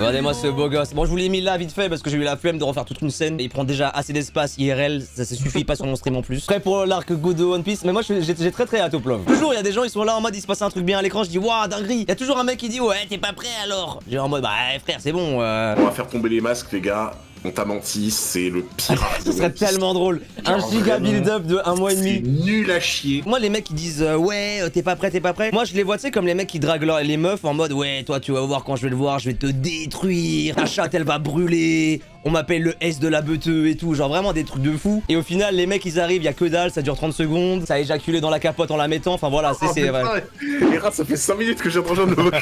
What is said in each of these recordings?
Regardez-moi ce beau gosse. Bon, je vous l'ai mis là vite fait parce que j'ai eu la flemme de refaire toute une scène. Il prend déjà assez d'espace IRL, ça suffit pas sur mon stream en plus. Prêt pour l'arc good de One Piece, mais moi j'ai très hâte au plov. Toujours, il y a des gens, ils sont là en mode, il se passe un truc bien à l'écran, je dis waouh, dinguerie. Il y a toujours un mec qui dit ouais, t'es pas prêt alors. J'ai en mode bah frère, c'est bon. On va faire tomber les masques, les gars. On t'a menti, c'est le pire. Ce serait tellement drôle. Un giga build-up de 1 mois et demi. C'est nul à chier. Moi, les mecs qui disent ouais, t'es pas prêt, t'es pas prêt. Moi, je les vois, tu sais, comme les mecs qui draguent les meufs en mode ouais, toi, tu vas voir quand je vais le voir, je vais te détruire. Ta chatte, elle va brûler. On m'appelle le S de la beuteux et tout. Genre vraiment des trucs de fou. Et au final, les mecs, ils arrivent, y a que dalle, ça dure 30 secondes. Ça a éjaculé dans la capote en la mettant. Enfin voilà, c'est. Les rats, ça fait 5 minutes que j'ai rejoint le vocal.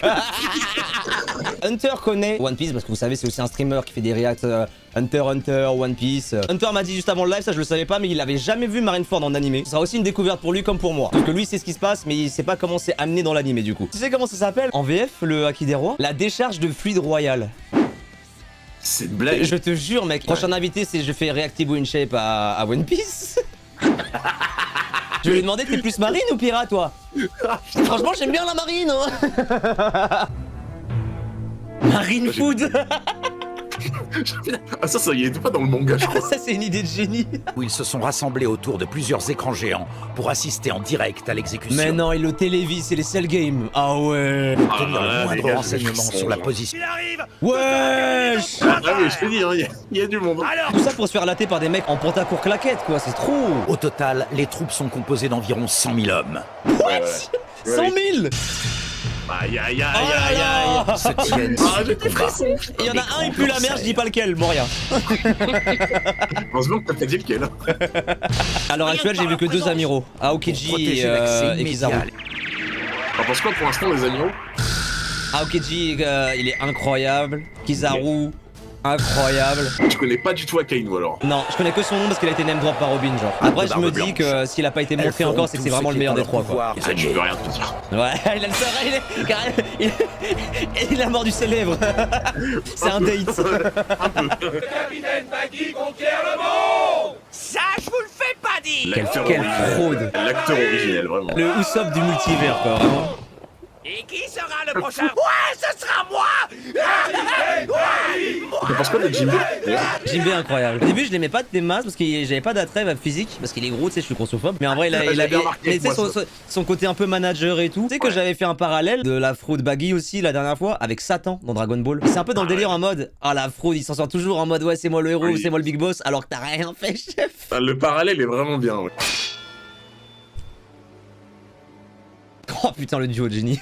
Hunter connaît One Piece parce que vous savez, c'est aussi un streamer qui fait des reacts Hunter, One Piece. Hunter m'a dit juste avant le live, ça je le savais pas, mais il avait jamais vu Marineford en animé. Ce sera aussi une découverte pour lui comme pour moi. Parce que lui, c'est ce qui se passe, mais il sait pas comment c'est amené dans l'animé du coup. Tu sais comment ça s'appelle en VF, le Haki des rois? La décharge de fluide royal. C'est une blague. Je te jure, mec. Prochain invité, c'est je fais Reactive WinShape à One Piece. Je vais lui demander, t'es plus marine ou pirate, toi? Franchement, j'aime bien la marine, hein. Marine food. Ah ça y est pas dans le manga, je crois. Ça, c'est une idée de génie. Où ils se sont rassemblés autour de plusieurs écrans géants pour assister en direct à l'exécution. Mais non, il le télévise, c'est les Cell Games. Ah ouais. Obtenir le moindre renseignement sur la position. Il arrive. Wesh. Ah oui, je te dis, hein, il y a du monde. Alors, Tout ça pour se faire latter par des mecs en pantacourt claquette, quoi. C'est trop. Au total, les troupes sont composées d'environ 100 000 hommes. What 100 000. Aïe aïe aïe Oh là aïe là. aïe. Se tiennent Ah, sur j'ai le des combat. frissons. Il y en a un, il pue la merde, je dis pas lequel, Moria. Heureusement que t'as pas dit lequel. À l'heure actuelle, j'ai vu que 2 amiraux, Pour Aokiji protéger l'accès et immédiat Kizaru. à T'en penses quoi pour l'instant, les amis? Aokiji, il est incroyable. Kizaru, incroyable. Tu connais pas du tout Akainu alors? Non, je connais que son nom parce qu'il a été name drop par Robin, genre. Après, je me dis Barbe que s'il a pas été montré encore, c'est que c'est vraiment le meilleur des trois, quoi. Ça, tu peux rien te dire. Ouais, il a le soleil, il a mordu ses lèvres. C'est un date. capitaine Baggy conquiert le monde. Ça, je vous le fais pas dire. L'acteur Quelle originel. fraude. L'acteur originel, vraiment. Le Usopp du multivers, quoi, vraiment. Et qui sera le prochain? Ouais, ce sera moi. T'en penses quoi de Jimbe? Jinbe incroyable. Au début, je l'aimais pas de masses parce que j'avais pas d'attrait physique parce qu'il est gros, tu sais, je suis grossophobe. Mais en vrai, J'ai bien remarqué mais tu sais, moi, son côté un peu manager et tout. Tu sais que j'avais fait un parallèle de la fraude Baggy aussi la dernière fois avec Satan dans Dragon Ball. C'est un peu dans le délire en mode ah la fraude, il s'en sort toujours en mode ouais c'est moi le héros, Oui. c'est moi le big boss alors que t'as rien fait chef. Ah, le parallèle est vraiment bien, ouais. Oh putain le duo de génie.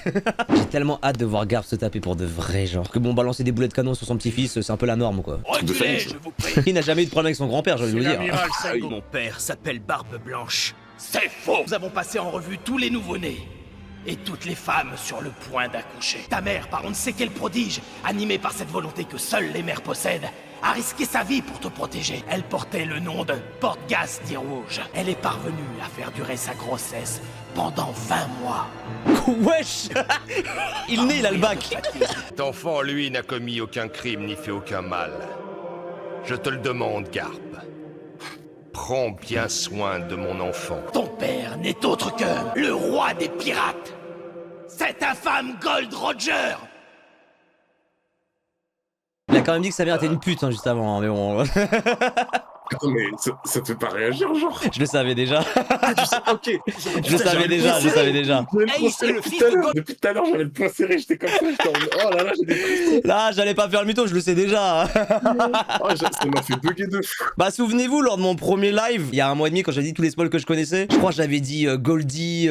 J'ai tellement hâte de voir Garp se taper pour de vrai genre. Que bon balancer des boulets de canon sur son petit-fils c'est un peu la norme quoi. de famille, Reculez, ça. je vous prie. Il n'a jamais eu de problème avec son grand-père, j'ai envie de vous C'est dire. l'amiral Sago. Mon père s'appelle Barbe Blanche. C'est faux. Nous avons passé en revue tous les nouveau-nés et toutes les femmes sur le point d'accoucher. Ta mère, par on ne sait quel prodige, animée par cette volonté que seules les mères possèdent, a risqué sa vie pour te protéger. Elle portait le nom de Porte-Gaz Rouge. Elle est parvenue à faire durer sa grossesse pendant 20 mois. Wesh. Il naît, il a le bac. Cet enfant, lui, n'a commis aucun crime ni fait aucun mal. Je te le demande, Garp. Prends bien soin de mon enfant. Ton père n'est autre que le roi des pirates. Cet infâme Gold Roger. Il a quand même dit que sa mère était une pute hein, juste avant, hein, mais bon. Attends, mais ça te fait pas réagir, genre? Je le savais déjà. Ah, tu sais, ok. Je le savais déjà, je le savais déjà. Hey, c'est le fils de... Depuis tout à l'heure, j'avais le poing serré, j'étais comme ça, j'étais en mode, oh là là, j'ai des frissons. Là, j'allais pas faire le mytho, je le sais déjà. Oh, ça m'a fait bugger de fou. Bah, souvenez-vous, lors de mon premier live, il y a 1 mois et demi, quand j'avais dit tous les spoils que je connaissais, je crois que j'avais dit Goldie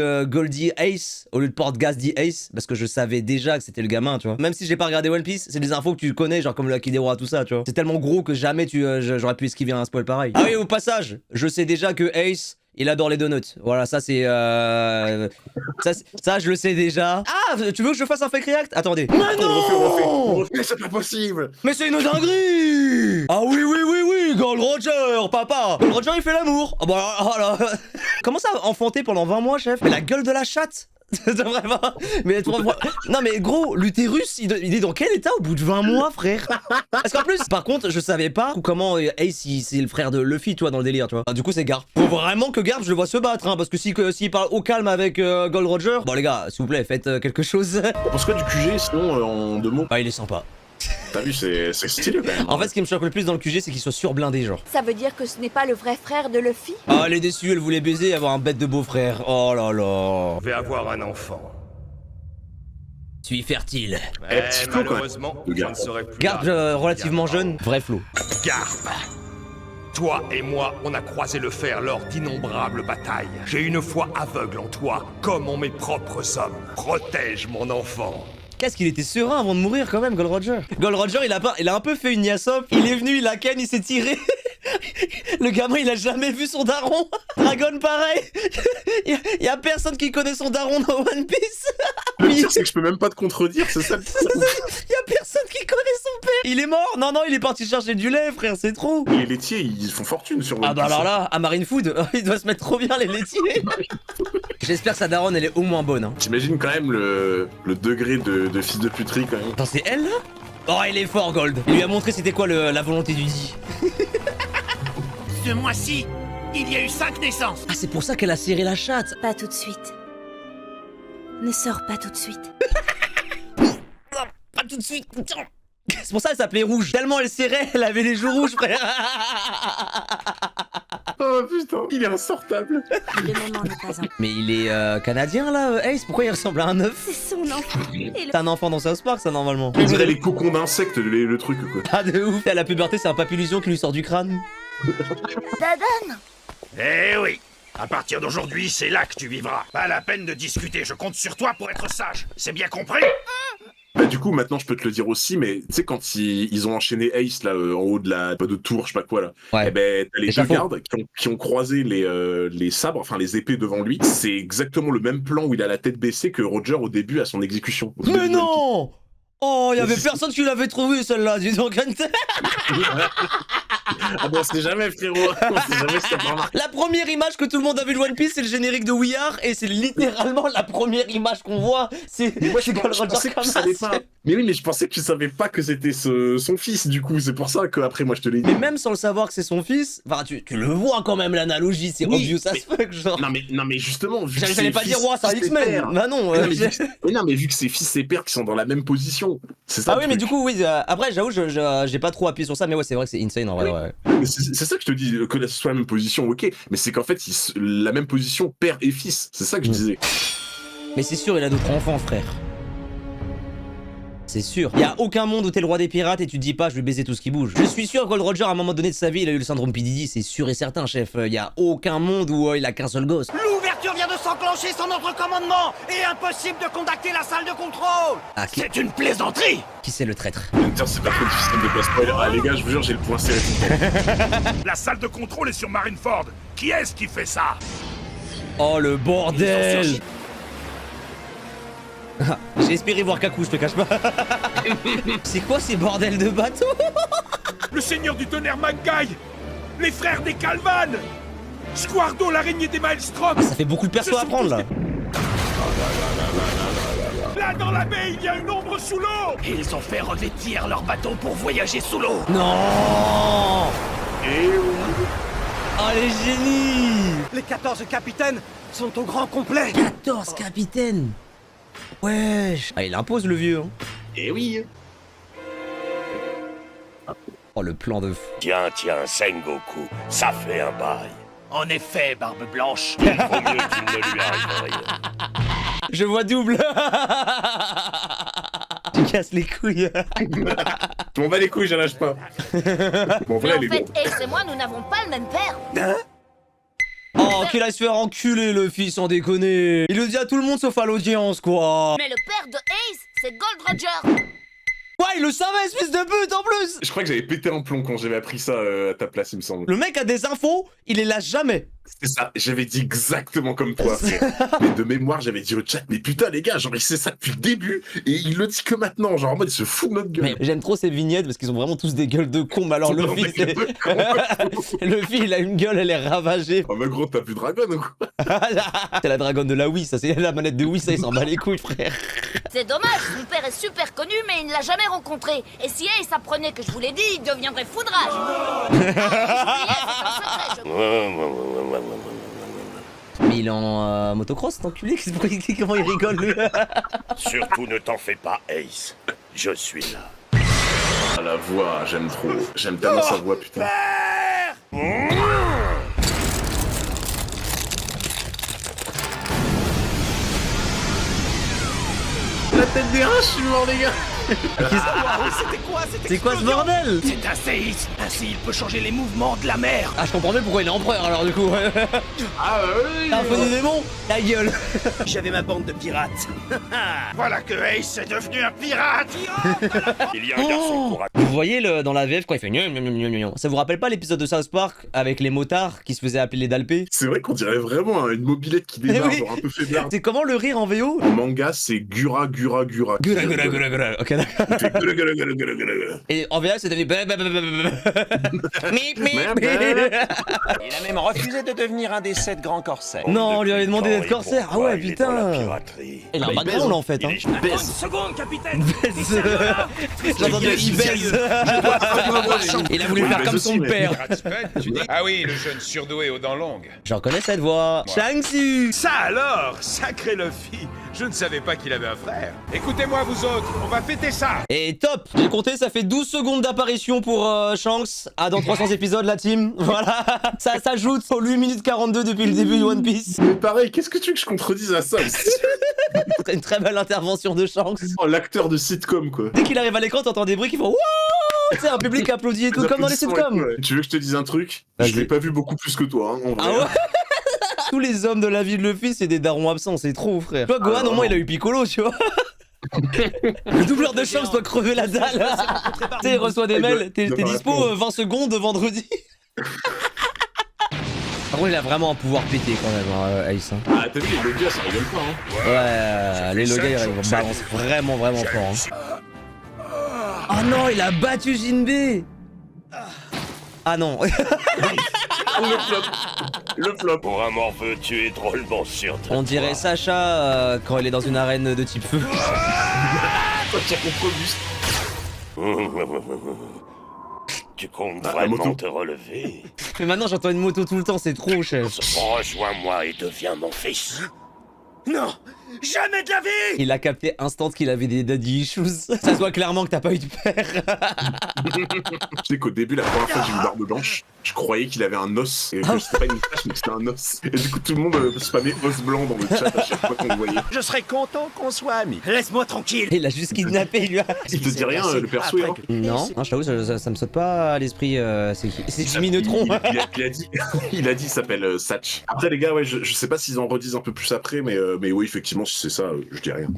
Ace au lieu de Porte-Gaz Ace, parce que je savais déjà que c'était le gamin, tu vois. Même si j'ai pas regardé One Piece, c'est des infos que tu connais, genre comme le Haki des rois, tout ça, tu vois. C'est tellement gros que jamais j'aurais pu esquiver un spoil pareil. Ah oui, au passage, je sais déjà que Ace. Il adore les donuts. Voilà, ça c'est... Ça, je le sais déjà. Ah, tu veux que je fasse un fake react? Attendez. Mais non! Mais c'est pas possible. Mais c'est une dinguerie! Ah oui, oui, oui, oui, Gold Roger, papa! Gold Roger, il fait l'amour! Ah bah, alors... Comment ça, enfanter pendant 20 mois, chef? Mais la gueule de la chatte! Vraiment. Mais non mais gros, l'utérus il est dans quel état au bout de 20 mois frère? Parce qu'en plus, par contre, je savais pas comment Ace c'est le frère de Luffy, toi, dans le délire, tu vois. Ah, du coup, c'est Garp. Faut vraiment que Garp je le vois se battre, hein, parce que s'il parle au calme avec Gold Roger, bon les gars, s'il vous plaît, faites quelque chose. On pense quoi du QG sinon en 2 mots? Bah il est sympa. T'as vu, c'est stylé quand même. En fait, ce qui me choque le plus dans le QG, c'est qu'il soit surblindé, genre. Ça veut dire que ce n'est pas le vrai frère de Luffy? Ah, elle est déçue, elle voulait baiser et avoir un bête de beau-frère. Oh là là. Je vais avoir un enfant. Tu es fertile. Mais petit Flo, quoi. malheureusement, Le je gars. ne serai plus Garde là. relativement jeune, vrai flow. Garpe. Toi et moi, on a croisé le fer lors d'innombrables batailles. J'ai une foi aveugle en toi, comme en mes propres hommes. Protège mon enfant. Qu'est-ce qu'il était serein avant de mourir quand même, Gold Roger. Gold Roger, il a un peu fait une Yasop. Il est venu, il a ken, il s'est tiré. Le gamin, il a jamais vu son daron. Dragon, pareil. Y a personne qui connaît son daron dans One Piece. Le pire, c'est que je peux même pas te contredire, c'est ça. Y a personne qui connaît son père. Il est mort. Non, non, il est parti chercher du lait, frère, c'est trop. Les laitiers, ils font fortune sur One Ah bah Piece. alors là, à Marine Food, il doit se mettre trop bien les laitiers. J'espère que sa daronne, elle est au moins bonne. Hein. T'imagines quand même le degré de fils de puterie quand même. Attends, c'est elle là? Oh, il est fort, Gold. Il lui a montré c'était quoi la volonté du dit. Ce mois-ci, il y a eu 5 naissances. Ah, c'est pour ça qu'elle a serré la chatte. Pas tout de suite. Ne sors pas tout de suite. Pas tout de suite. C'est pour ça qu'elle s'appelait Rouge. Tellement elle serrait, elle avait les joues rouges, frère. Oh putain, il est insortable. Le moment n'est pas un... Mais il est canadien là, Ace. Pourquoi il ressemble à un œuf? C'est son enfant. Et C'est un enfant dans South Park, ça normalement. On dirait les cocons d'insectes, le truc quoi. Ah, de ouf. À la puberté, c'est un papillusion qui lui sort du crâne. Dadan! Eh oui. À partir d'aujourd'hui, c'est là que tu vivras. Pas la peine de discuter, je compte sur toi pour être sage. C'est bien compris? Bah du coup maintenant je peux te le dire aussi, mais tu sais quand ils ont enchaîné Ace là en haut de la de tour, je sais pas quoi là, Ouais. et ben t'as les deux chapeaux. gardes qui ont croisé les sabres, enfin les épées devant lui. C'est exactement le même plan où il a la tête baissée que Roger au début à son exécution. Au début Mais de One non! Oh, y avait personne qui l'avait trouvé celle-là, dis donc. Piece. Ah bon, on sait jamais frérot, on sait jamais si t'as pas remarqué. La première image que tout le monde a vu de One Piece, c'est le générique de We Are, et c'est littéralement la première image qu'on voit. C'est Moi je Gold Roger pensais que comme tu ça. savais pas. Mais oui, mais je pensais que tu savais pas que c'était son fils du coup, c'est pour ça qu'après moi je te l'ai dit. Mais même sans le savoir que c'est son fils, enfin tu le vois quand même l'analogie, c'est Oui, obvious as fuck, genre. Non mais justement, vu que J'allais c'est pas dire fils- ouais, c'est un fils et X-Men. père. Bah non. Non, mais vu que c'est fils et père qui sont dans la même position, c'est ça. Ah le oui, mais truc. du coup, oui. Après, j'avoue, j'ai pas trop appuyé sur ça, mais ouais, c'est vrai que c'est insane en vrai. Ouais. Mais c'est ça que je te dis, que ce soit la même position, ok, mais c'est qu'en fait, la même position père et fils, c'est ça que je disais. Mais c'est sûr, il a d'autres enfants, frère. C'est sûr. Y a aucun monde où t'es le roi des pirates et tu te dis pas, je vais baiser tout ce qui bouge. Je suis sûr que Gold Roger, à un moment donné de sa vie, il a eu le syndrome P. Diddy, c'est sûr et certain, chef. Y a aucun monde où il a qu'un seul gosse. L'ouverture vient de s'enclencher sans notre commandement et impossible de contacter la salle de contrôle. Ah, C'est une plaisanterie. qui c'est le traître? Putain, c'est pas trop difficile de pas spoiler. Ah les gars, je vous jure, j'ai le point serré tout le temps. La salle de contrôle est sur Marineford. Qui est-ce qui fait ça? Oh le bordel! Ils sont J'ai espéré voir Kaku, je te cache pas. C'est quoi ces bordels de bateaux? Le seigneur du tonnerre Maggai, les frères des Calvan, Squardo, l'araignée des Maelstrom. Ça fait beaucoup de persos à prendre là. Là dans la baie, il y a une ombre sous l'eau. Ils ont fait revêtir leur bateau pour voyager sous l'eau. Non! Et Oh les génies! Les 14 capitaines sont au grand complet. 14 capitaines! Wesh! Ah, il impose le vieux, hein. oui. Oh, le plan de fou. Tiens, Sengoku, ça fait un bail. En effet, Barbe Blanche. Il vaut mieux qu'il ne lui arrive rien. Je vois double! Tu casses les couilles! Je m'en bats les couilles, j'en lâche pas. Bon, Mais voilà, en les fait, gars. Ace et moi, nous n'avons pas le même père. Oh, qu'il aille se faire enculer, le fils, sans déconner! Il le dit à tout le monde sauf à l'audience, quoi! Mais le père de Ace, c'est Gold Roger. Ouais, il le savait, ce fils de pute, en plus! Je crois que j'avais pété un plomb quand j'avais appris ça à ta place, il me semble. Le mec a des infos, il les lâche jamais! C'est ça, j'avais dit exactement comme toi, frère. Mais de mémoire, j'avais dit au chat, mais putain, les gars, genre, il sait ça depuis le début, et il le dit que maintenant, genre, en mode, il se fout de notre gueule. Mais j'aime trop ces vignettes parce qu'ils ont vraiment tous des gueules de cons, mais alors le fils, Luffy, il a une gueule, elle est ravagée. Oh, mais gros, t'as plus de dragon ou quoi? C'est la dragonne de la Wii, ça c'est la manette de Wii, ça il s'en bat les couilles, frère. C'est dommage, son père est super connu, mais il ne l'a jamais rencontré. Et si Ace apprenait que je vous l'ai dit, il deviendrait foudrage. Ah, j'oubliais, c'est un secret, je... Mais il est en motocross, cet enculé, comment il rigole lui. Surtout ne t'en fais pas, Ace. Je suis là. Ah, la voix, j'aime trop. J'aime tellement sa voix, putain. La tête des rats, je suis mort, les gars. C'est quoi ce bordel? C'est un séisme. Ainsi, il peut changer les mouvements de la mer. Ah, je comprends mieux pourquoi il est empereur alors du coup. Ah, oui. T'as un faux des démons? Ta gueule. J'avais ma bande de pirates. Voilà que Ace est devenu un pirate. Il y a un garçon courageux. Vous voyez dans la VF quand il fait gnon, gnon, gnon, gnon. Ça vous rappelle pas l'épisode de South Park avec les motards qui se faisaient appeler les Dalpés? C'est vrai qu'on dirait vraiment une mobilette qui démarre, oui. genre un peu faiblard. C'est comment le rire en VO? En manga, c'est Gura, Gura, Gura. Gura, gura, gura, gura. Ok, d'accord. C'est Gura, Gura, Gura, Gura, Gura. Et en VF, c'est devenu. Mip, mip, Merde. Il a même refusé de devenir un des 7 grands corsaires. Non, on lui avait demandé d'être Et corsaire. Ah pourquoi ouais, il est dans la putain. piraterie. Il a un Bah, il background baise, en fait. Hein. Une seconde, capitaine. J'ai entendu il baise. Il a voulu faire comme son père. Ah oui, le jeune surdoué aux dents longues. J'en connais cette voix. Shang-Chi. Ça alors, sacré Luffy. Je ne savais pas qu'il avait un frère. Écoutez-moi, vous autres, on va fêter ça. Et top. J'ai compté, ça fait 12 secondes d'apparition pour Shanks. Ah, dans 300 épisodes, la team. Voilà. Ça s'ajoute aux 8 minutes 42 depuis le début de One Piece. Mais pareil, qu'est-ce que tu veux que je contredise à ça? Une très belle intervention de Shanks. Oh, l'acteur de sitcom, quoi. Dès qu'il arrive à l'écran, t'entends des bruits qui font wouh. Tu sais, un public applaudit et tout, comme dans les sitcoms. Ouais. Tu veux que je te dise un truc? Vas-y. Je l'ai pas vu beaucoup plus que toi, hein, en vrai. Ah ouais. Tous les hommes de la vie de Luffy, c'est des darons absents, c'est trop, frère. Tu vois, Gohan, au moins, il a eu Piccolo, tu vois. Le doubleur de Shanks doit crever la dalle. Tu sais, il reçoit des mails. T'es dispo 20 secondes vendredi. Par contre, il a vraiment un pouvoir pété quand même, Ace. Hein. Ah, t'as vu, les Logia, ça rigole pas, hein. Ouais, les Logia, ils balancent vraiment fort. Hein. Oh non, il a battu Jinbei. Ah non. Le flop. Le flop. Pour un morveux, tu es drôlement sûr de On dirait toi. Sacha quand il est dans une arène de type feu. Quand il y a contre-boost. Tu comptes la vraiment moto. te relever? Mais maintenant, j'entends une moto tout le temps, c'est trop, chef. Rejoins-moi et deviens mon fils. Non, jamais de la vie. Il a capté instant qu'il avait des daddy issues. Ça se voit clairement que t'as pas eu de père. Tu sais qu'au début, la première fois que j'ai vu Barbe Blanche, je croyais qu'il avait un os. Et que c'était pas une tache, mais que c'était un os. Et du coup, tout le monde spammait os blanc dans le chat à chaque fois qu'on le voyait. Je serais content qu'on soit amis. Laisse-moi tranquille. Il a juste kidnappé, lui. Il te dit rien, le perso, hein. Non, je t'avoue, ça me saute pas à l'esprit. C'est Jimmy Neutron. Il a dit, il s'appelle Satch. Après, les gars, ouais, je sais pas s'ils en redisent un peu plus après, mais oui, effectivement, si c'est ça, je dis rien.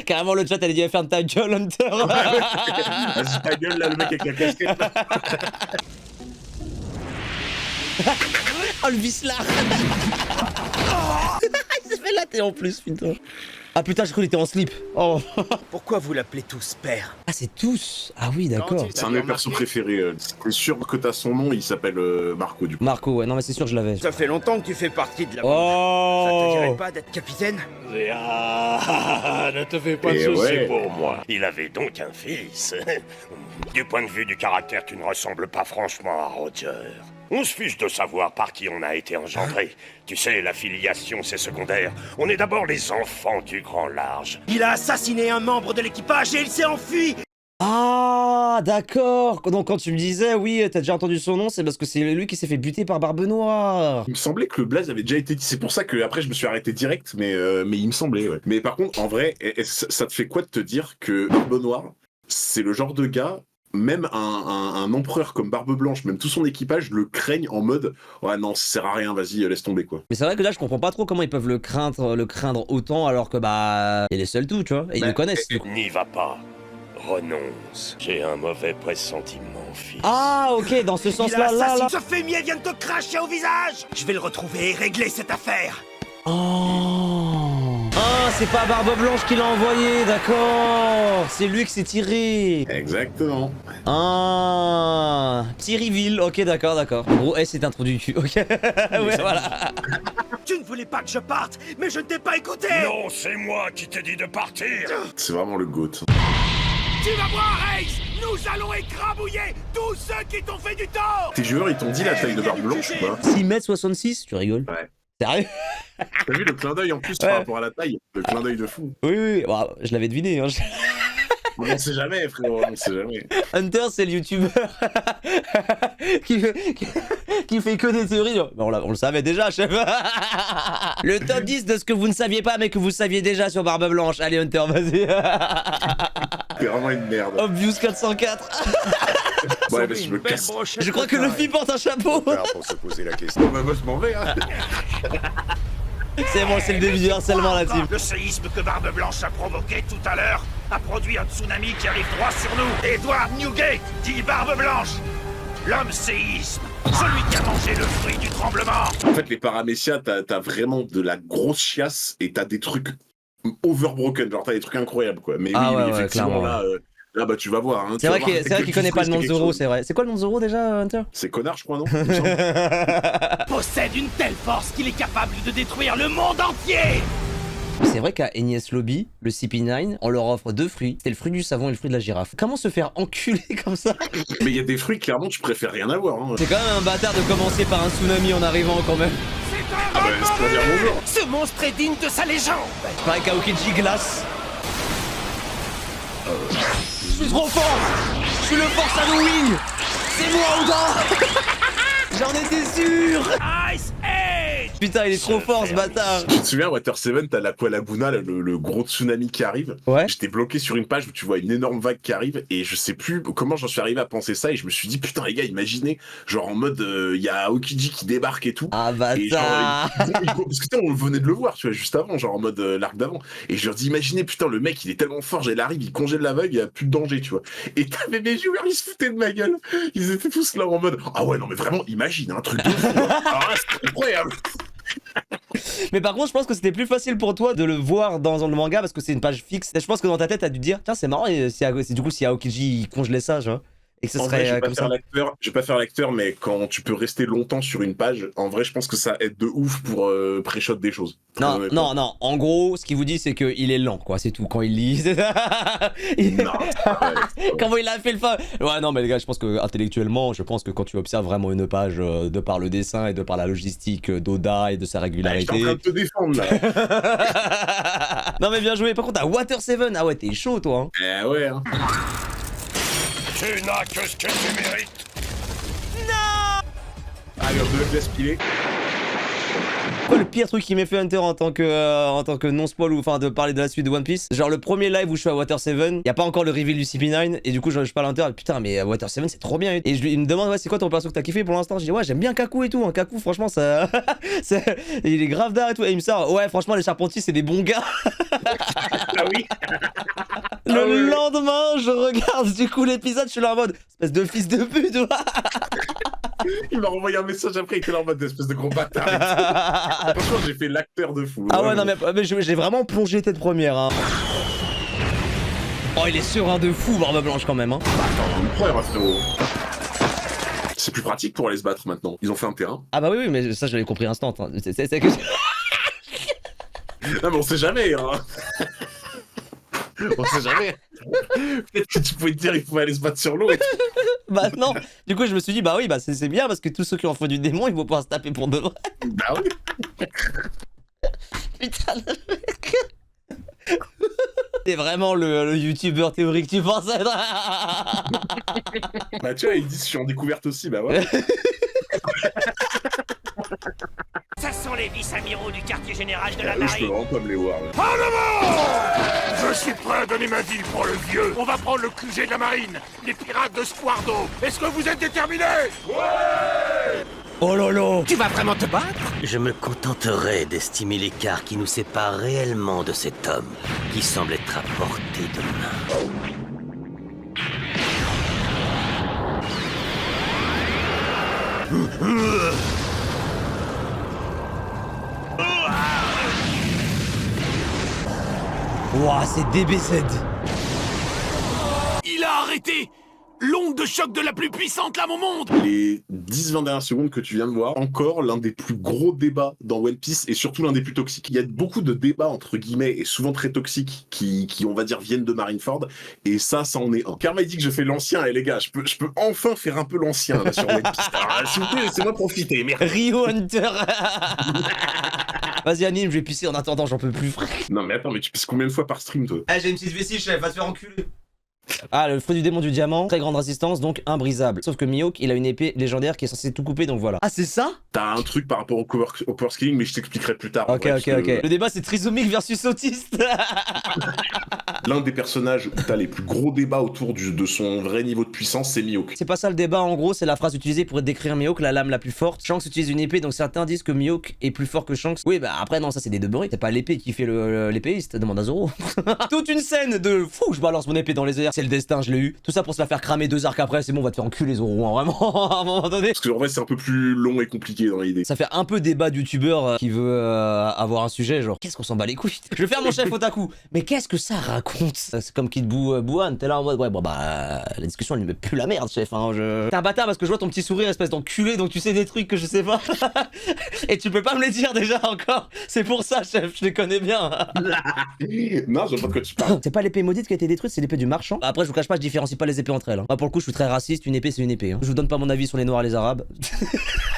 Carrément, le chat, elle a dit ferme ta gueule, Hunter. Vas-y, ta gueule, là, le mec avec la casquette. Oh, le vislard. Il s'est fait latter en plus, putain. Ah putain, je crois qu'il était en slip. Oh. Pourquoi vous l'appelez tous père? Ah, c'est tous. Ah oui, d'accord. C'est un de mes persos préférés. T'es sûr que t'as son nom, il s'appelle Marco, du coup. Marco, ouais, non, mais c'est sûr que je l'avais. Ça fait longtemps que tu fais partie de la Oh. Ça te dirait pas d'être capitaine? Ne te fais pas Et de soucis ouais. pour moi. Il avait donc un fils. Du point de vue du caractère, tu ne ressembles pas franchement à Roger. On se fiche de savoir par qui on a été engendré. Tu sais, la filiation, c'est secondaire. On est d'abord les enfants du grand large. Il a assassiné un membre de l'équipage et il s'est enfui. Ah, d'accord. Donc quand tu me disais, oui, t'as déjà entendu son nom, c'est parce que c'est lui qui s'est fait buter par Barbe Noire. Il me semblait que le blaze avait déjà été dit. C'est pour ça que après je me suis arrêté direct, mais il me semblait, ouais. Mais par contre, en vrai, ça te fait quoi de te dire que Barbe Noire, c'est le genre de gars, même un empereur comme Barbe Blanche, même tout son équipage le craignent en mode ouais non, ça sert à rien, vas-y, laisse tomber quoi. Mais c'est vrai que là, je comprends pas trop comment ils peuvent le craindre autant alors que bah il est seul tout, tu vois, et ils le connaissent. N'y va pas. Renonce. J'ai un mauvais pressentiment, fils. Ah, ok, dans ce sens-là, là. Ce fumier vient de te cracher au visage. Je vais le retrouver et régler cette affaire. Oh. Ah, c'est pas Barbe Blanche qui l'a envoyé, d'accord. C'est lui qui s'est tiré. Exactement. Ah, petit reveal, ok, d'accord. En gros, S est introduit du cul, ok. Ouais, voilà. Tu ne voulais pas que je parte, mais je ne t'ai pas écouté. Non, c'est moi qui t'ai dit de partir. C'est vraiment le GOAT. Tu vas voir, Ace. Nous allons écrabouiller tous ceux qui t'ont fait du tort. Tes joueurs, ils t'ont dit la taille de Barbe Blanche ou pas? 6m66, tu rigoles? Ouais. Sérieux? T'as vu le clin d'œil en plus Ouais. par rapport à la taille? Le clin d'œil de fou. Oui, bon, je l'avais deviné. Hein. On sait jamais, frérot, on sait jamais. Hunter, c'est le youtubeur qui fait que des théories. Bah, on le savait déjà, chef. Le top 10 de ce que vous ne saviez pas, mais que vous saviez déjà sur Barbe Blanche. Allez, Hunter, vas-y. C'est vraiment une merde. Obvious 404. Ouais, mais je me casse. Je crois que Luffy porte un chapeau. Pour se poser la question. Bon, bah, moi, je m'en vais, hein. C'est bon, c'est le début du harcèlement, la team. Le séisme que Barbe Blanche a provoqué tout à l'heure a produit un tsunami qui arrive droit sur nous. Edward Newgate dit Barbe Blanche, l'homme séisme, celui qui a mangé le fruit du tremblement. En fait, les paramécias, t'as vraiment de la grosse chiasse et t'as des trucs overbroken, genre t'as des trucs incroyables, quoi. Mais Ah oui, ouais, oui, ouais, effectivement, clairement, là, bah, tu vas voir. Hein, C'est vrai qu'il connaît pas le nom de Zoro, c'est vrai. C'est quoi le nom de Zoro déjà, Hunter? C'est connard, je crois, non? Possède une telle force qu'il est capable de détruire le monde entier. C'est vrai qu'à Enies Lobby, le CP9, on leur offre 2 fruits. C'est le fruit du savon et le fruit de la girafe. Comment se faire enculer comme ça? Mais il y a des fruits, clairement, tu préfères rien avoir. Hein. C'est quand même un bâtard de commencer par un tsunami en arrivant quand même. Ah bah, c'est pas dire bonjour. Ce monstre est digne de sa légende. Pareil qu'Aokiji glace. Je suis trop fort. Je suis le Force Halloween. C'est moi, Oda. J'en étais sûr. Ice Age. Putain, il est trop fort ce bâtard. Tu te souviens, Water 7, t'as l'Aqualabuna, le gros tsunami qui arrive. Ouais. J'étais bloqué sur une page où tu vois une énorme vague qui arrive et je sais plus comment j'en suis arrivé à penser ça et je me suis dit putain les gars, imaginez, genre en mode il y a Aokiji qui débarque et tout. Ah Et genre, bâtard. parce que on venait de le voir, tu vois, juste avant, genre en mode l'arc d'avant. Et je leur dis, imaginez, putain, le mec, il est tellement fort, il arrive, il congèle la vague, il y a plus de danger, tu vois. Et t'avais mes viewers, ils se foutaient de ma gueule. Ils étaient tous là en mode, ah ouais, non, mais vraiment, imagine, un truc de fou. Alors là, c'est incroyable. Mais par contre, je pense que c'était plus facile pour toi de le voir dans le manga parce que c'est une page fixe. Je pense que dans ta tête, t'as dû te dire, tiens, c'est marrant, et du coup, si Aokiji il congelait ça, genre. Et que ce En serait vrai, je vais comme ça. je vais pas faire l'acteur, mais quand tu peux rester longtemps sur une page, en vrai, je pense que ça aide de ouf pour pré-shot des choses. Non, non, non. En gros, ce qu'il vous dit, c'est qu'il est lent, quoi. C'est tout. Quand il lit. Non, Comment il a fait le fin. Ouais, non, mais les gars, je pense que intellectuellement, je pense que quand tu observes vraiment une page de par le dessin et de par la logistique d'Oda et de sa je régularité. suis en train de te défendre là. Non, mais bien joué. Par contre, à Water 7, ah ouais, t'es chaud, toi. Hein. Eh ouais, hein. Tu n'as que ce que tu mérites. Allez, on te laisse piler. Quoi le pire truc qui m'ait fait Hunter en tant que non-spoil ou enfin de parler de la suite de One Piece? Genre le premier live où je suis à Water 7, y a pas encore le reveal du CP9 et du coup je parle à Hunter, putain mais Water 7 c'est trop bien. Et il me demande ouais c'est quoi ton perso que t'as kiffé pour l'instant? Je dis ouais j'aime bien Kaku et tout, hein. Kaku franchement ça... il est grave d'art et tout. Et il me sort ouais franchement les charpentiers c'est des bons gars. Ah oui. Le lendemain je regarde du coup l'épisode, je suis là en mode espèce de fils de pute. Il m'a renvoyé un message après, il était là en mode espèce de gros bâtard. Et tout. Franchement, j'ai fait l'acteur de fou. Ah ouais, non, mais j'ai vraiment plongé tête première. Hein. Oh, il est serein de fou, Barbe Blanche, quand même. Hein. Bah, attends, le frère, frérot. C'est plus pratique pour aller se battre maintenant. Ils ont fait un terrain. Ah bah oui, mais ça, je l'avais compris instant. Hein. C'est que... Non, mais on sait jamais. Hein. On sait jamais. Peut-être que tu pouvais te dire il faut aller se battre sur l'eau et tout. Bah non. Du coup, je me suis dit, bah oui, bah c'est bien parce que tous ceux qui ont fait du démon, ils vont pouvoir se taper pour de vrai. Bah oui. Putain, le mec. T'es vraiment le youtubeur théorique que tu pensais être. Bah tu vois, ils disent je suis en découverte aussi, bah ouais. Ça sont les vice-amiraux du quartier général de la Je peux marine. vraiment pas me les voir. Là. En avant! Je suis prêt à donner ma vie pour le vieux. On va prendre le QG de la marine, les pirates de Squardo. Est-ce que vous êtes déterminés? Ouais! Oh lolo. Tu vas vraiment te battre? Je me contenterai d'estimer l'écart qui nous sépare réellement de cet homme qui semble être à portée de main. Ouah, c'est DBZ. Il a arrêté l'onde de choc de la plus puissante lame au monde. Les 10-20 dernières secondes que tu viens de voir, encore l'un des plus gros débats dans One Piece et surtout l'un des plus toxiques. Il y a beaucoup de débats entre guillemets et souvent très toxiques qui on va dire viennent de Marineford et ça en est un. Karma dit que je fais l'ancien et les gars, je peux enfin faire un peu l'ancien là, sur One Piece. Alors, s'il vous plaît, laissez-moi profiter. Merde. Rio Hunter. Vas-y anime, je vais pisser en attendant, j'en peux plus frère. Non mais attends, mais tu pisses combien de fois par stream toi? Eh j'ai une petite vessie chef, va te faire enculer. Ah, le fruit du démon du diamant, très grande résistance, donc imbrisable. Sauf que Mihawk, il a une épée légendaire qui est censée tout couper, donc voilà. Ah, c'est ça? T'as un truc par rapport au power scaling, mais je t'expliquerai plus tard. Ok, ok, ok. Le débat, c'est trisomique versus autiste. L'un des personnages où t'as les plus gros débats autour de son vrai niveau de puissance, c'est Mihawk. C'est pas ça le débat, en gros, c'est la phrase utilisée pour décrire Mihawk, la lame la plus forte. Shanks utilise une épée, donc certains disent que Mihawk est plus fort que Shanks. Oui, bah après, non, ça c'est des deux bruits. C'est pas l'épée qui fait l'épéiste, demande à Zoro. Toute une scène de fou, je balance mon épée dans les airs, c'est le destin, je l'ai eu. Tout ça pour se la faire cramer 2 arcs après, c'est bon, on va te faire enculer Zoro, hein, vraiment, à un moment donné. Parce que en vrai, c'est un peu plus long et compliqué dans l'idée. Ça fait un peu débat de youtubeur qui veut avoir un sujet, genre, qu'est-ce qu'on s'en bat les couilles? Je vais faire mon chef otaku, mais qu'est-ce que ça raconte? C'est comme Kid Bouhan, t'es là en mode, ouais, bon bah, la discussion elle me met plus la merde, chef, hein, T'es un bâtard parce que je vois ton petit sourire, espèce d'enculé, donc tu sais des trucs que je sais pas. Et tu peux pas me les dire déjà encore. C'est pour ça, chef, je les connais bien. Non, je vois pas de quoi tu parles. C'est pas l'épée maudite qui a été détruite, c'est l'épée du marchand. Après, je vous cache pas, je différencie pas les épées entre elles. Hein. Moi, pour le coup, je suis très raciste, une épée, c'est une épée. Hein. Je vous donne pas mon avis sur les noirs et les arabes.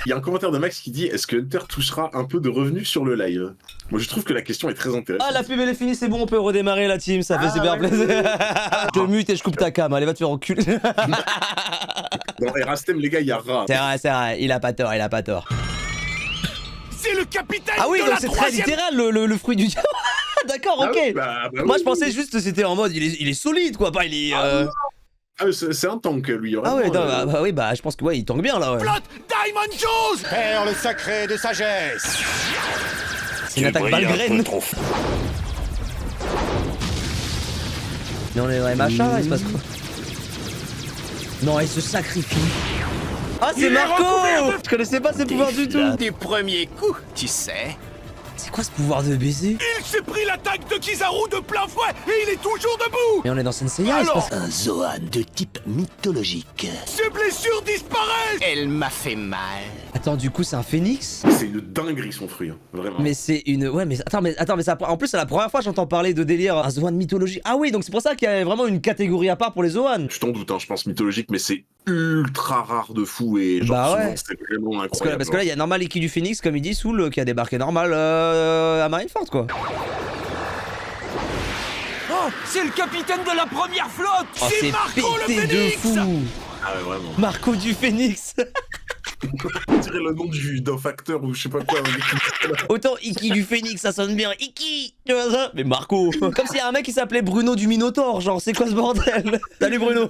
Il y a un commentaire de Max qui dit: est-ce que Hunter touchera un peu de revenus sur le live? Moi, je trouve que la question est très intéressante. Ah, la pub elle est finie, c'est bon, on peut redémarrer la team, ça fait super plaisir. Je te mute et je coupe ta cam, allez, va te faire enculer. Dans Erastem, les gars, il y a rat. C'est vrai, il a pas tort, il a pas tort. C'est le capitaine Ah oui, de donc la c'est très troisième... littéral le fruit du diamant. D'accord, ok. Ah oui, bah moi, oui, je pensais juste que c'était en mode, il est solide, quoi, pas il est. Ah, c'est un tank, lui. Ah ouais, non, bah oui, bah je pense que ouais, il tank bien là. Ouais. Plot Diamond Jaws, perle sacrée de sagesse. C'est une attaque balgraine. Mais on est dans les machins là, il se passe quoi? Non, il se sacrifie. Ah, c'est Marco! Je connaissais pas ses pouvoirs du tout. Du premier coup, tu sais. C'est quoi ce pouvoir de baiser? il s'est pris l'attaque de Kizaru de plein fouet et il est toujours debout. Mais on est dans Senseiya, il se passe. Un Zoan de type mythologique. Ses blessures disparaissent. Elle m'a fait mal. Attends, du coup, c'est un phénix? C'est une dinguerie son fruit, hein. Vraiment. Mais c'est une. Ouais, mais attends, mais ça. En plus, c'est la première fois que j'entends parler de délire un Zoan mythologique. Ah oui, donc c'est pour ça qu'il y a vraiment une catégorie à part pour les Zoan. Je t'en doute, hein, je pense mythologique, mais c'est ultra rare de fou et genre Bah ouais. souvent, c'est vraiment incroyable. Parce que là, il y a normal Iki du Phoenix, comme il dit, Soul, qui a débarqué normal à Marineford, quoi. Oh, c'est le capitaine de la première flotte. Oh, c'est Marco le pété de Phénix. fou. Ah ouais, vraiment. Marco du Phénix. On dirait le nom d'un facteur ou je sais pas quoi. Autant Iki du Phénix, ça sonne bien. Iki, tu vois ça? Mais Marco. Comme s'il y a un mec qui s'appelait Bruno du Minotaure, genre, c'est quoi ce bordel? Salut Bruno.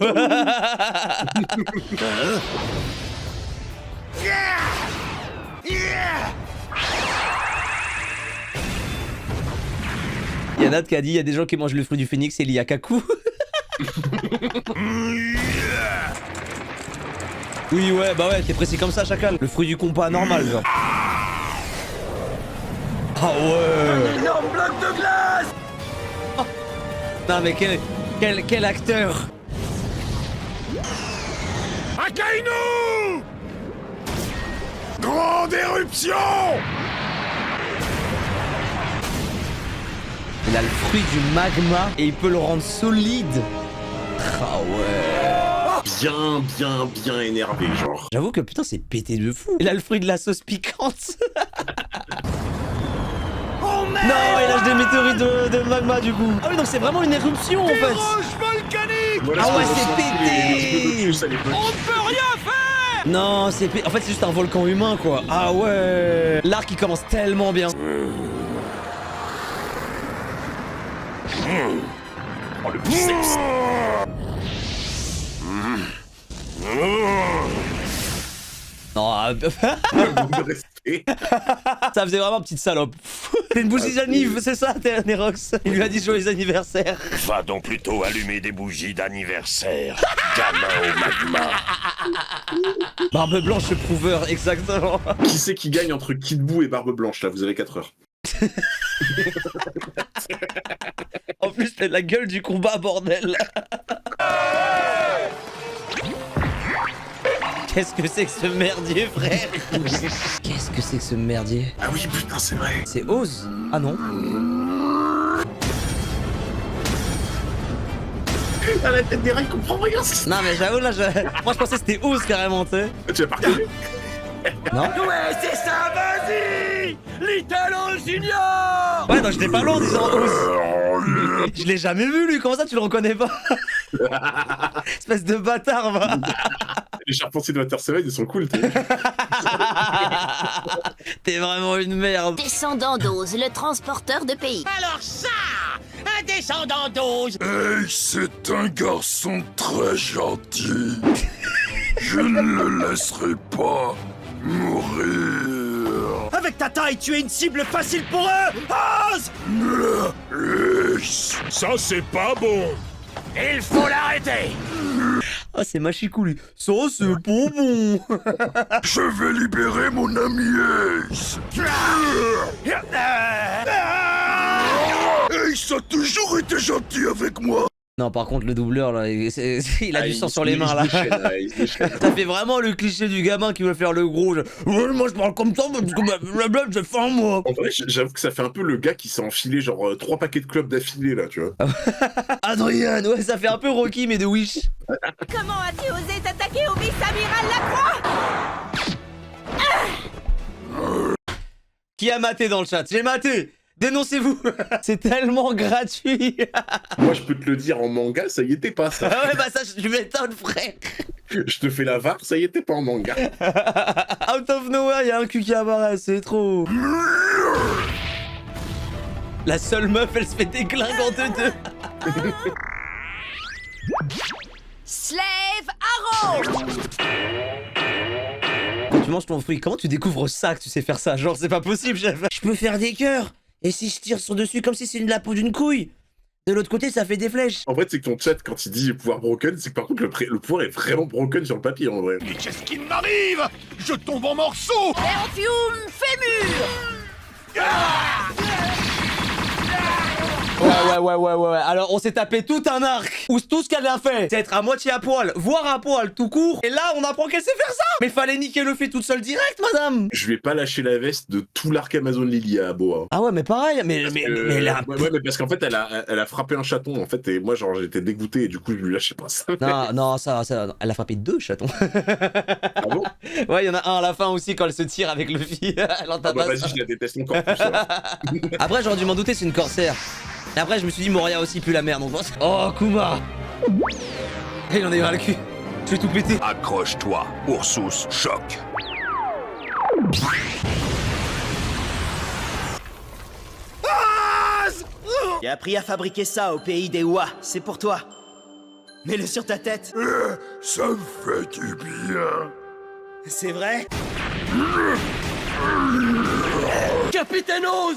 Il y a Nat qui a dit, il y a des gens qui mangent le fruit du phénix et il y a Kaku. Oui, ouais, bah ouais, t'es précis comme ça, chacal. Le fruit du compas normal, genre. Ah ouais. Un énorme bloc de glace. Oh. Non mais quel acteur. Akainu. Grande éruption. Il a le fruit du magma et il peut le rendre solide. Ah ouais. Bien énervé, genre. J'avoue que putain, c'est pété de fou. Il a le fruit de la sauce piquante. Oh merde. Non, il lâche des météorites de magma du coup. Ah oui, donc c'est vraiment une éruption en fait. Roche volcanique. Voilà Ah ouais, ce que c'est ressentent pété. les Dodocus à l'époque. On ne peut rien faire. Non, c'est pété. En fait, c'est juste un volcan humain quoi. Ah ouais. L'arc il commence tellement bien. Oh, le biceps. Non, De respect. ça faisait vraiment petite salope. T'es une bougie d'anniv, c'est ça, t'es Nerox. Il lui a dit joyeux anniversaire. Va donc plutôt allumer des bougies d'anniversaire, gamin au magma. Barbe blanche prouveur, exactement. Qui c'est qui gagne entre Kid Buu et Barbe Blanche là? Vous avez 4 heures. En plus, c'est la gueule du combat, bordel. Qu'est-ce que c'est que ce merdier, frère? Qu'est-ce que c'est que ce merdier? Ah oui, putain, c'est vrai. C'est Oz? Ah non. À la tête des rats, il comprend rien. Non mais j'avoue là, moi je pensais que c'était Oz carrément, tu sais. Tu vas pas regarder. Non? Ouais, c'est ça, vas-y. L'Italo Junior. Ouais, non, j'étais pas loin en disant Oz. Je l'ai jamais vu lui, comment ça tu le reconnais pas? Espèce de bâtard, va. Les charpentiers de Water 7, ils sont cool, t'es. T'es vraiment une merde. Descendant d'Oz, le transporteur de pays. Alors ça, un descendant d'Oz. Hey, c'est un garçon très gentil. Je ne le laisserai pas mourir. Avec ta taille, tu es une cible facile pour eux. Oz! Ça, c'est pas bon. Il faut l'arrêter. Ah, c'est Machicou, ça, c'est pas bon. Je vais libérer mon ami Ace. Ace a toujours été gentil avec moi. Non, par contre, le doubleur, là, il a du sang sur les mains, là. Ça fait vraiment le cliché du gamin qui veut faire le gros. Ouais, moi, je parle comme ça parce que blablabla, j'ai faim, moi. En vrai, j'avoue que ça fait un peu le gars qui s'est enfilé genre 3 paquets de clubs d'affilée, là, tu vois. Adrien, ouais, ça fait un peu Rocky, mais de Wish. Comment as-tu osé t'attaquer au vice-amiral Lacroix? Qui a maté dans le chat? J'ai maté. Dénoncez-vous. C'est tellement gratuit. Moi, je peux te le dire, en manga, ça y était pas, ça. Ah ouais, bah ça, je m'étonne, frère. Je te fais la VAR, ça y était pas en manga. Out of nowhere, y'a un cul qui apparaît, c'est trop. La seule meuf, elle se fait déglingue en deux. Slave Arrow! Quand tu manges ton fruit, comment tu découvres ça que tu sais faire ça? Genre, c'est pas possible, chef. Je peux faire des cœurs. Et si je tire sur dessus comme si c'est de la peau d'une couille? De l'autre côté, ça fait des flèches. En vrai, c'est que ton chat, quand il dit pouvoir broken, c'est que par contre, le pouvoir est vraiment broken sur le papier, en vrai. Mais qu'est-ce qui m'arrive? Je tombe en morceaux. Perfume Fémur! Ouais. Alors, on s'est tapé tout un arc où tout ce qu'elle a fait, c'est être à moitié à poil, voire à poil tout court. Et là, on apprend qu'elle sait faire ça. Mais fallait niquer le fait toute seule direct, madame. Je vais pas lâcher la veste de tout l'arc Amazon Lily à Boa. Ah ouais, mais pareil. Mais là. Ouais, mais parce qu'en fait, elle a frappé un chaton, en fait, et moi, genre, j'étais dégoûté, et du coup, je lui lâchais pas ça. Non, ça, elle a frappé 2 chatons. Ah bon? Ouais, il y en a un à la fin aussi quand elle se tire avec le fil. Elle en tape. Bah, vas-y, je la déteste encore plus. Après, j'aurais dû m'en douter, c'est une corsaire. Et après, je me suis dit, Moria aussi pue la merde, donc. Oh, Kuma! Et il en a eu ras le cul. Je vais tout péter. Accroche-toi, Ursus, choc. J'ai appris à fabriquer ça au pays des Wa. C'est pour toi. Mets-le sur ta tête. Ça me fait du bien. C'est vrai? Capitaine Oz!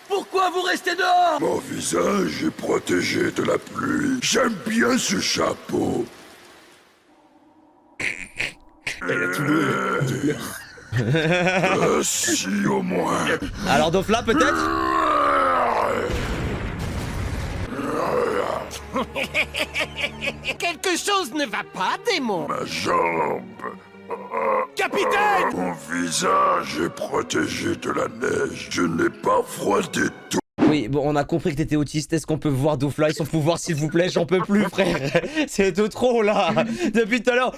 Pourquoi vous restez dehors? Mon visage est protégé de la pluie. J'aime bien ce chapeau. Elle a tout donné. Si, au moins. Alors, Dofla, peut-être? Quelque chose ne va pas, démon. Ma jambe. Capitaine! Mon visage est protégé de la neige. Je n'ai pas froid du tout. Oui, bon, on a compris que t'étais autiste. Est-ce qu'on peut voir Dofla et son pouvoir, s'il vous plaît? J'en peux plus, frère. C'est de trop, là. Depuis tout à l'heure.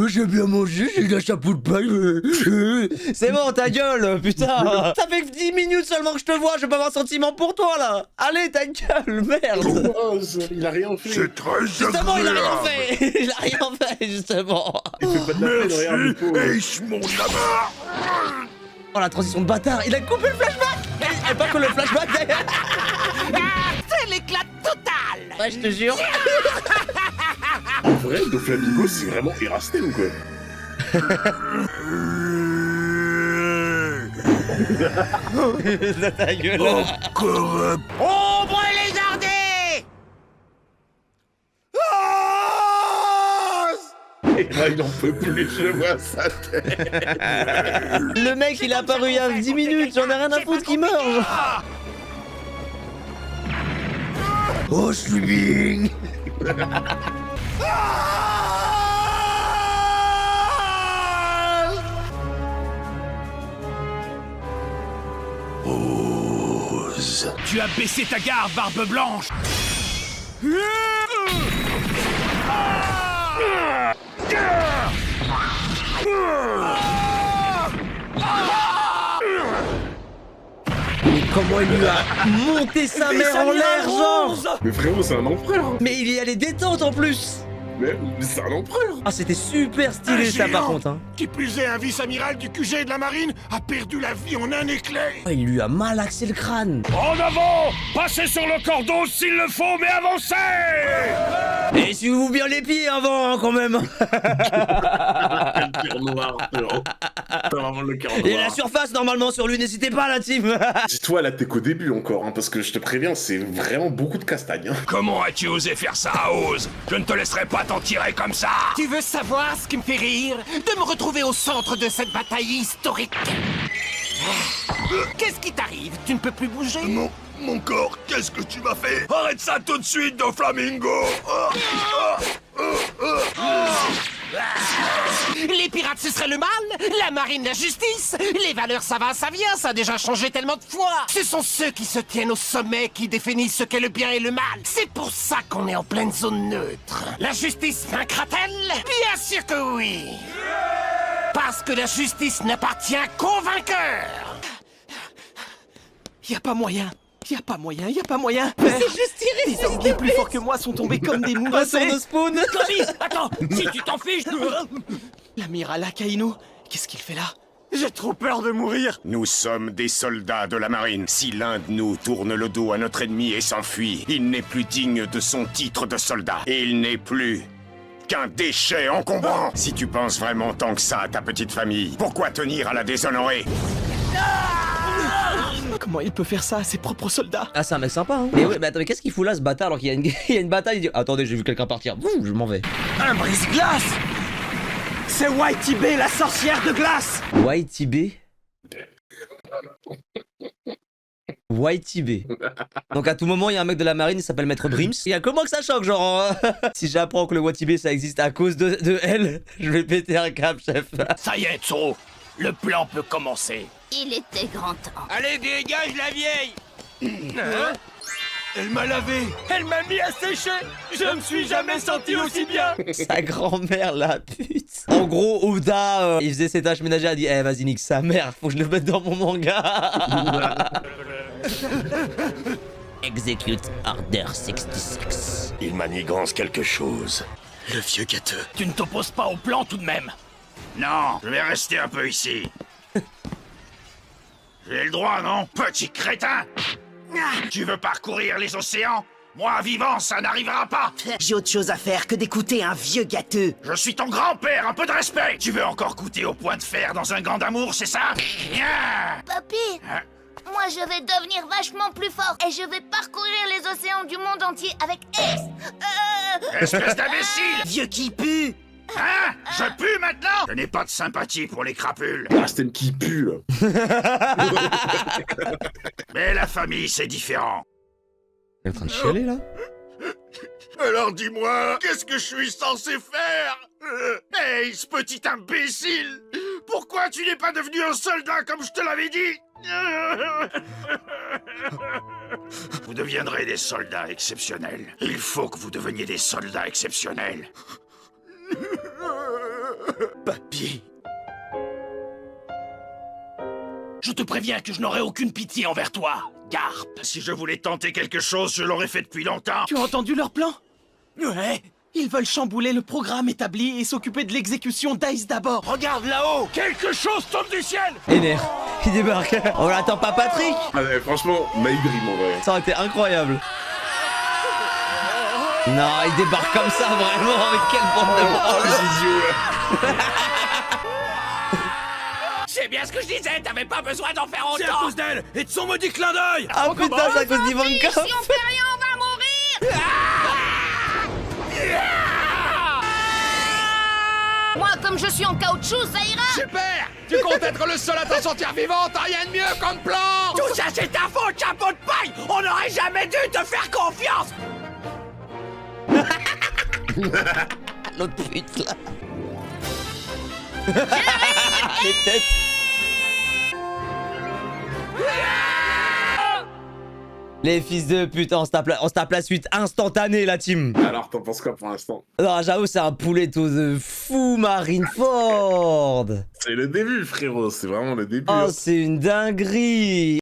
J'ai bien mangé, j'ai un chapeau de paille. C'est bon, ta gueule, putain. Ça fait 10 minutes seulement que je te vois. Je vais pas avoir un sentiment pour toi, là. Allez, ta gueule, merde. Il a rien fait. C'est très Justement, il a rien agréable. fait. Il a rien fait, justement. Il fait pas de la peine, regarde, Merci, Nico. Ace, mon amour. Oh, la transition de bâtard. Il a coupé le flashback. Et pas que le flashback, d'ailleurs. C'est l'éclat total! Ouais, je te jure. En vrai, Doflamingo, c'est vraiment Erastel ou quoi? Ta gueule. Encore un... Ombre lézardée! Et là, il en peut plus, je vois sa tête. Le mec, il est apparu il y a 10 minutes. J'en ai rien à foutre qu'il meurt. Oh, streaming. Rose. Tu as baissé ta garde, barbe blanche. Mais comment il lui a monté sa mère en l'air, genre. Mais frérot, c'est un empereur. Mais il y a les détentes en plus. Mais c'est un empereur. Ah, c'était super stylé ça par contre, hein. Qui plus est, un vice-amiral du QG de la marine a perdu la vie en un éclair. Oh, il lui a malaxé le crâne. En avant! Passez sur le cordon s'il le faut, mais avancez! Et suivez-vous bien les pieds avant, hein, quand même. Le cœur noir, frérot. T'as vraiment le cœur noir. Et la surface normalement sur lui, n'hésitez pas la team. Dis-toi, là, t'es qu'au début encore, hein, parce que je te préviens, c'est vraiment beaucoup de castagne. Hein. Comment as-tu osé faire ça à Oz? Je ne te laisserai pas t'en tirer comme ça! Tu veux savoir ce qui me fait rire? De me retrouver au centre de cette bataille historique. Qu'est-ce qui t'arrive? Tu ne peux plus bouger? Mon corps, qu'est-ce que tu m'as fait? Arrête ça tout de suite, Doflamingo! Les pirates, ce serait le mal, la marine, la justice, les valeurs, ça va, ça vient, ça a déjà changé tellement de fois. Ce sont ceux qui se tiennent au sommet qui définissent ce qu'est le bien et le mal. C'est pour ça qu'on est en pleine zone neutre. La justice vaincra-t-elle? Bien sûr que oui. Parce que la justice n'appartient qu'aux vainqueurs. Y a pas moyen. Y a pas moyen, y a pas moyen. C'est juste tiré. Des hommes bien plus forts que moi sont tombés comme des moules. Passons de spawn. Tommy, attends, si tu t'en fiches, l'amiral Akainu, qu'est-ce qu'il fait là? J'ai trop peur de mourir. Nous sommes des soldats de la marine. Si l'un de nous tourne le dos à notre ennemi et s'enfuit, il n'est plus digne de son titre de soldat. Et il n'est plus qu'un déchet encombrant. Si tu penses vraiment tant que ça à ta petite famille, pourquoi tenir à la déshonorer? Comment il peut faire ça à ses propres soldats? Ah, c'est un mec sympa, hein. Mais ouais, mais attends, mais qu'est-ce qu'il fout là, ce bâtard, alors qu'il y a une, il y a une bataille, il dit... Attendez, j'ai vu quelqu'un partir. Ouh, je m'en vais. Un brise-glace. C'est Whitey Bay, la sorcière de glace. Whitey Bay. Whitey Bay. Donc à tout moment, il y a un mec de la marine, il s'appelle Maître Brims. Il y a comment que ça choque, genre... Si j'apprends que le Whitey Bay, ça existe à cause de elle, je vais péter un câble, chef. Ça y est, Tsoro, le plan peut commencer. Il était grand temps. Allez, dégage la vieille! Hein? Elle m'a lavé. Elle m'a mis à sécher! Je me suis jamais senti aussi bien! Sa grand-mère, la pute. En gros, Oda, il faisait ses tâches ménagères, il dit eh, vas-y, nique sa mère, faut que je le mette dans mon manga. Execute Order 66. Il manigance quelque chose. Le vieux gâteux. Tu ne t'opposes pas au plan tout de même? Non, je vais rester un peu ici. J'ai le droit, non, petit crétin? Tu veux parcourir les océans? Moi, vivant, ça n'arrivera pas. J'ai autre chose à faire que d'écouter un vieux gâteux. Je suis ton grand-père, un peu de respect. Tu veux encore goûter au point de fer dans un gant d'amour, c'est ça? Papy, moi je vais devenir vachement plus fort et je vais parcourir les océans du monde entier avec S. Espèce d'imbécile! Vieux qui pue. Hein? Je pue maintenant? Je n'ai pas de sympathie pour les crapules. Ah, c'était une qui pue, là. Mais la famille, c'est différent. Il est en train de chialer, là? Alors dis-moi, qu'est-ce que je suis censé faire? Hey, ce petit imbécile! Pourquoi tu n'es pas devenu un soldat comme je te l'avais dit? Vous deviendrez des soldats exceptionnels. Il faut que vous deveniez des soldats exceptionnels. Papy. Je te préviens que je n'aurai aucune pitié envers toi, Garp. Si je voulais tenter quelque chose, je l'aurais fait depuis longtemps. Tu as entendu leur plan? Ouais. Ils veulent chambouler le programme établi et s'occuper de l'exécution d'Ice d'abord. Regarde là-haut. Quelque chose tombe du ciel. Énerve, il débarque. On l'attend pas, Patrick. Ah, ouais, franchement, My Dream, en vrai. Ça aurait été incroyable. Non, il débarque comme ça, vraiment, avec quelle bande de branles. C'est bien ce que je disais, t'avais pas besoin d'en faire C'est à autant! cause d'elle et de son maudit clin d'œil. Ah putain, c'est à cause d'Ivanka. Si on fait rien, on va mourir. Moi, comme je suis en caoutchouc, ça ira. Super! Tu comptes être le seul à t'en sortir vivant, t'as rien de mieux comme plan! Tout ça c'est ta faute, chapeau de paille! On n'aurait jamais dû te faire confiance! L'autre pute, là. Les têtes. Les fils de pute, on se tape la suite instantanée, la team. Alors, t'en penses quoi pour l'instant? Non, j'avoue, c'est un pouletto de fou, Marineford. C'est le début, frérot, c'est vraiment le début. Oh, hein. c'est une dinguerie.